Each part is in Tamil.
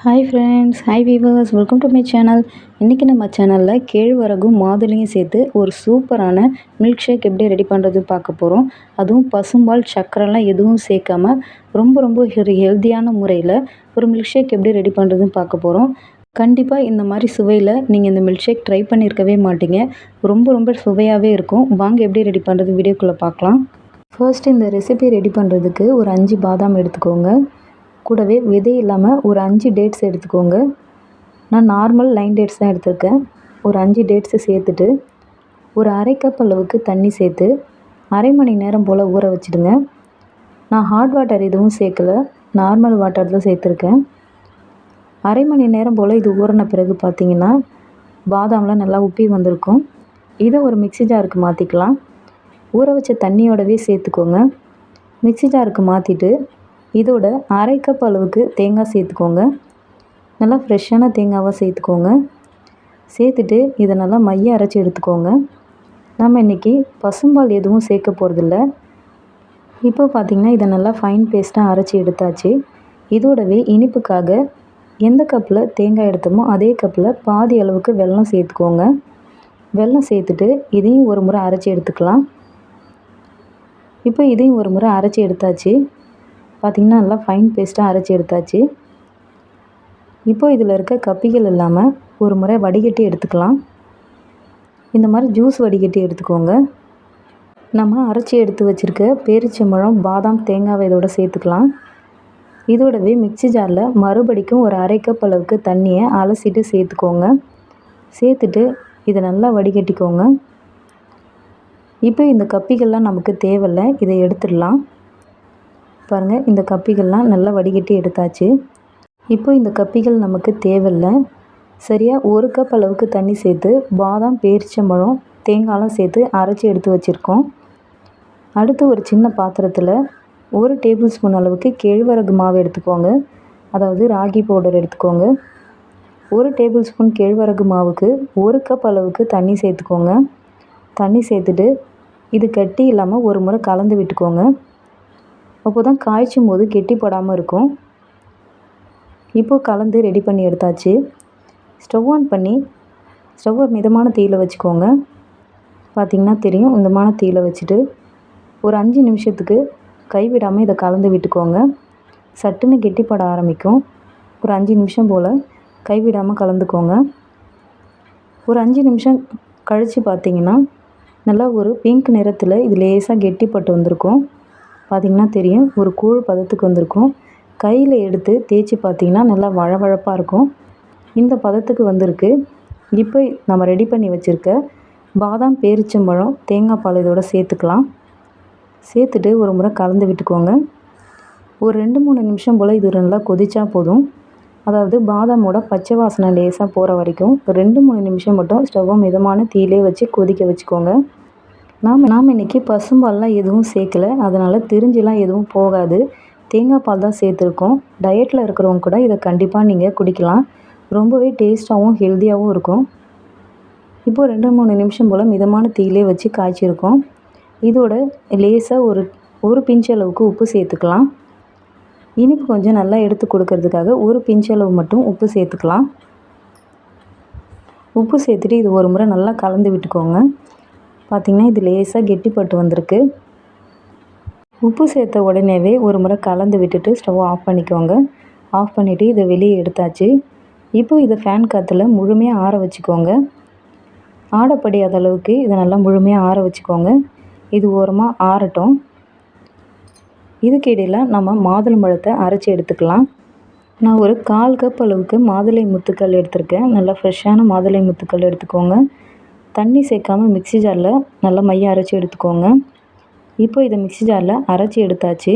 Hi friends, hi viewers, welcome to my channel. இன்றைக்கி நம்ம சேனலில் கேழ்வரகும் மாதுளையும் சேர்த்து ஒரு சூப்பரான மில்க் ஷேக் எப்படி ரெடி பண்ணுறது பார்க்க போகிறோம். அதுவும் பசும்பால் சக்கரைலாம் எதுவும் சேர்க்காம ரொம்ப ஒரு ஹெல்த்தியான முறையில் ஒரு மில்க் ஷேக் எப்படி ரெடி பண்ணுறதுன்னு பார்க்க போகிறோம். கண்டிப்பாக இந்த மாதிரி சுவையில் நீங்கள் இந்த மில்க் ஷேக் ட்ரை பண்ணியிருக்கவே மாட்டீங்க. ரொம்ப சுவையாகவே இருக்கும். வாங்க எப்படி ரெடி பண்ணுறது வீடியோக்குள்ளே பார்க்கலாம். ஃபர்ஸ்ட் இந்த ரெசிபி ரெடி பண்ணுறதுக்கு ஒரு 5 பாதாம் எடுத்துக்கோங்க. கூடவே விதை இல்லாமல் ஒரு 5 டேட்ஸ் எடுத்துக்கோங்க. நான் நார்மல் லைன் டேட்ஸ் தான் எடுத்திருக்கேன். ஒரு 5 டேட்ஸு சேர்த்துட்டு ஒரு அரை கப் அளவுக்கு தண்ணி சேர்த்து அரை மணி நேரம் போல் ஊற வச்சுடுங்க. நான் ஹாட் வாட்டர் எதுவும் சேர்க்கலை, நார்மல் வாட்டர் தான் சேர்த்துருக்கேன். அரை மணி நேரம் போல் இது ஊறின பிறகு பார்த்திங்கன்னா பாதாம்லாம் நல்லா உப்பி வந்திருக்கும். இதை ஒரு மிக்ஸி ஜாருக்கு மாற்றிக்கலாம். ஊற வச்ச தண்ணியோடவே சேர்த்துக்கோங்க. மிக்ஸி ஜாருக்கு மாற்றிட்டு இதோட அரை கப் அளவுக்கு தேங்காய் சேர்த்துக்கோங்க. நல்லா ஃப்ரெஷ்ஷான தேங்காவாக சேர்த்துக்கோங்க. சேர்த்துட்டு இதை நல்லா மைய அரைச்சி எடுத்துக்கோங்க. நம்ம இன்றைக்கி பசும்பால் எதுவும் சேர்க்க போகிறதில்ல. இப்போ பார்த்திங்கன்னா இதை நல்லா ஃபைன் பேஸ்ட்டாக அரைச்சி எடுத்தாச்சு. இதோடவே இனிப்புக்காக எந்த கப்பில் தேங்காய் எடுத்தோமோ அதே கப்பில் பாதி அளவுக்கு வெல்லம் சேர்த்துக்கோங்க. வெல்லம் சேர்த்துட்டு இதையும் ஒரு முறை அரைச்சி எடுத்துக்கலாம். இப்போ இதையும் ஒரு முறை அரைச்சி எடுத்தாச்சு. பார்த்திங்கன்னா நல்லா ஃபைன் பேஸ்ட்டாக அரைச்சி எடுத்தாச்சு. இப்போ இதில் இருக்க கப்பிகள் இல்லாமல் ஒரு முறை வடிகட்டி எடுத்துக்கலாம். இந்த மாதிரி ஜூஸ் வடிகட்டி எடுத்துக்கோங்க. நம்ம அரைச்சி எடுத்து வச்சுருக்க பேரிச்சம்பழம், பாதாம், தேங்காவை இதோட சேர்த்துக்கலாம். இதோடவே மிக்ஸி ஜாரில் மறுபடிக்கும் ஒரு அரை கப் அளவுக்கு தண்ணியை அலசிட்டு சேர்த்துக்கோங்க. சேர்த்துட்டு இதை நல்லா வடிகட்டிக்கோங்க. இப்போ இந்த கப்பிகள்லாம் நமக்கு தேவையில்லை, இதை எடுத்துடலாம். பாருங்கள், இந்த கப்பிகள்லாம் நல்லா வடிகட்டி எடுத்தாச்சு. இப்போ இந்த கப்பிகள் நமக்கு தேவையில்லை. சரியாக ஒரு கப் அளவுக்கு தண்ணி சேர்த்து பாதாம், பேரிச்சம்பழம், தேங்காயெலாம் சேர்த்து அரைச்சி எடுத்து வச்சுருக்கோம். அடுத்து ஒரு சின்ன பாத்திரத்தில் 1 டேபிள் ஸ்பூன் அளவுக்கு கேழ்வரகு மாவு எடுத்துக்கோங்க. அதாவது ராகி பவுடர் எடுத்துக்கோங்க. 1 டேபிள் ஸ்பூன் கேழ்வரகு மாவுக்கு 1 கப் அளவுக்கு தண்ணி சேர்த்துக்கோங்க. தண்ணி சேர்த்துட்டு இது கட்டி இல்லாமல் ஒரு முறை கலந்து விட்டுக்கோங்க. அப்போ தான் காய்ச்சும் போது கெட்டிப்படாமல் இருக்கும். இப்போது கலந்து ரெடி பண்ணி எடுத்தாச்சு. ஸ்டவ் ஆன் பண்ணி ஸ்டவ்வை மிதமான தீயில் வச்சுக்கோங்க. பார்த்திங்கன்னா தெரியும், மிதமான தீயில் வச்சுட்டு ஒரு 5 நிமிஷத்துக்கு கைவிடாமல் இதை கலந்து விட்டுக்கோங்க. சட்டுன்னு கெட்டிப்பட ஆரம்பிக்கும். ஒரு 5 நிமிஷம் போல் கைவிடாமல் கலந்துக்கோங்க. ஒரு 5 நிமிஷம் கழித்து பார்த்திங்கன்னா நல்லா ஒரு பிங்க் நிறத்தில் இது லேசாக கெட்டிப்பட்டு வந்திருக்கும். பார்த்திங்கன்னா தெரியும், ஒரு கூழ் பதத்துக்கு வந்திருக்கும். கையில் எடுத்து தேய்ச்சி பார்த்திங்கன்னா நல்லா வழவழப்பாக இருக்கும். இந்த பதத்துக்கு வந்திருக்கு. இப்போ நம்ம ரெடி பண்ணி வச்சுருக்க பாதாம், பேரிச்சம்பழம், தேங்காய் பால் இதோட சேர்த்துக்கலாம். சேர்த்துட்டு ஒரு முறை கலந்து விட்டுக்கோங்க. ஒரு 2-3 நிமிஷம் போல் இது நல்லா கொதிச்சா போதும். அதாவது பாதாமோட பச்சை வாசனை லேசாக போகிற வரைக்கும் 2-3 நிமிஷம் மட்டும் ஸ்டவ்வை மிதமான தீயிலே வச்சு கொதிக்க வச்சுக்கோங்க. நாம் இன்றைக்கி பசும்பால்லாம் எதுவும் சேர்க்கலை, அதனால் திரிஞ்சிலாம் எதுவும் போகாது. தேங்காய் பால் தான் சேர்த்துருக்கோம். டயட்டில் இருக்கிறவங்க கூட இதை கண்டிப்பாக நீங்கள் குடிக்கலாம். ரொம்பவே டேஸ்ட்டாகவும் ஹெல்த்தியாகவும் இருக்கும். இப்போது 2-3 நிமிஷம் போல் மிதமான தீயிலே வச்சு காய்ச்சிருக்கோம். இதோட லேசாக ஒரு பிஞ்ச் அளவுக்கு உப்பு சேர்த்துக்கலாம். இனிப்பு கொஞ்சம் நல்லா எடுத்து கொடுக்கறதுக்காக ஒரு பிஞ்ச் அளவு மட்டும் உப்பு சேர்த்துக்கலாம். உப்பு சேர்த்துட்டு இது ஒரு முறை நல்லா கலந்து விட்டுக்கோங்க. பார்த்திங்கன்னா இது லேசாக கெட்டிப்பட்டு வந்திருக்கு. உப்பு சேர்த்த உடனேவே ஒரு முறை கலந்து விட்டுட்டு ஸ்டவ் ஆஃப் பண்ணிக்கோங்க. ஆஃப் பண்ணிவிட்டு இதை வெளியே எடுத்தாச்சு. இப்போ இதை ஃபேன் காற்றுல முழுமையாக ஆற வச்சுக்கோங்க. ஆடப்படியாத அளவுக்கு இதை நல்லா முழுமையாக ஆற வச்சுக்கோங்க. இது ஓரமாக ஆறட்டும். இதுக்கு இடையில் நம்ம மாதுளம்பழத்தை அரைச்சி எடுத்துக்கலாம். நான் ஒரு 1/4 கப் அளவுக்கு மாதுளை முத்துக்கள் எடுத்திருக்கேன். நல்லா ஃப்ரெஷ்ஷான மாதுளை முத்துக்கள் எடுத்துக்கோங்க. தண்ணி சேர்க்காமல் மிக்ஸி ஜாரில் நல்லா மைய அரைச்சி எடுத்துக்கோங்க. இப்போ இதை மிக்ஸி ஜாரில் அரைச்சி எடுத்தாச்சு.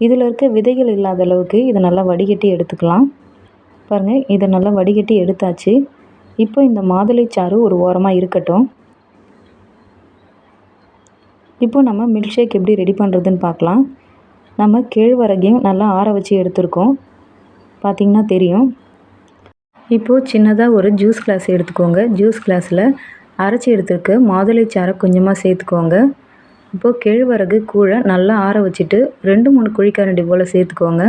இதில் இருக்க விதைகள் இல்லாத அளவுக்கு இதை நல்லா வடிகட்டி எடுத்துக்கலாம். பாருங்கள், இதை நல்லா வடிகட்டி எடுத்தாச்சு. இப்போ இந்த மாதுளைச்சாறு ஒரு ஓரமாக இருக்கட்டும். இப்போ நம்ம மில்க் ஷேக் எப்படி ரெடி பண்ணுறதுன்னு பார்க்கலாம். நம்ம கேழ்வரகையும் நல்லா ஆற வச்சு எடுத்துருக்கோம். பார்த்திங்கன்னா தெரியும். இப்போது சின்னதாக ஒரு ஜூஸ் கிளாஸ் எடுத்துக்கோங்க. ஜூஸ் கிளாஸில் அரைச்சி எடுத்துருக்க மாதுளைச்சாறை கொஞ்சமாக சேர்த்துக்கோங்க. இப்போது கேழ்வரகு கூழை நல்லா ஆற வச்சுட்டு 2-3 குழிக்கரண்டி போல் சேர்த்துக்கோங்க.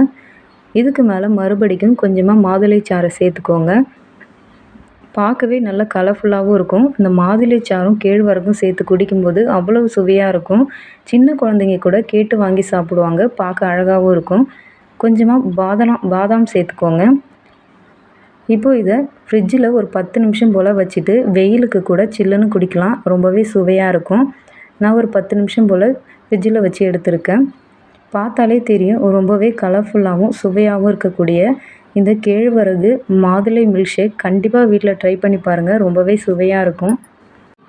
இதுக்கு மேலே மறுபடிக்கும் கொஞ்சமாக மாதுளைச்சாறை சேர்த்துக்கோங்க. பார்க்கவே நல்லா கலர்ஃபுல்லாகவும் இருக்கும். இந்த மாதுளைச்சாறும் கேழ்வரகும் சேர்த்து குடிக்கும்போது அவ்வளவு சுவையாக இருக்கும். சின்ன குழந்தைங்க கூட கேட்டு வாங்கி சாப்பிடுவாங்க. பார்க்க அழகாகவும் இருக்கும். கொஞ்சமாக பாதாம் சேர்த்துக்கோங்க. இப்போது இதை ஃப்ரிட்ஜில் ஒரு 10 நிமிஷம் போல் வச்சுட்டு வெயிலுக்கு கூட சில்லுன்னு குடிக்கலாம். ரொம்பவே சுவையாக இருக்கும். நான் ஒரு 10 நிமிஷம் போல் ஃப்ரிட்ஜில் வச்சு எடுத்திருக்கேன். பார்த்தாலே தெரியும் ரொம்பவே கலர்ஃபுல்லாகவும் சுவையாகவும் இருக்கக்கூடிய இந்த கேழ்வரகு மாதுளை மில்க் ஷேக் கண்டிப்பாக வீட்டில் ட்ரை பண்ணி பாருங்கள். ரொம்பவே சுவையாக இருக்கும்.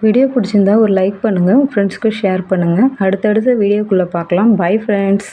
வீடியோ பிடிச்சிருந்தா ஒரு லைக் பண்ணுங்கள். ஃப்ரெண்ட்ஸ்க்கு ஷேர் பண்ணுங்கள். அடுத்தடுத்த வீடியோக்குள்ளே பார்க்கலாம். Bye friends.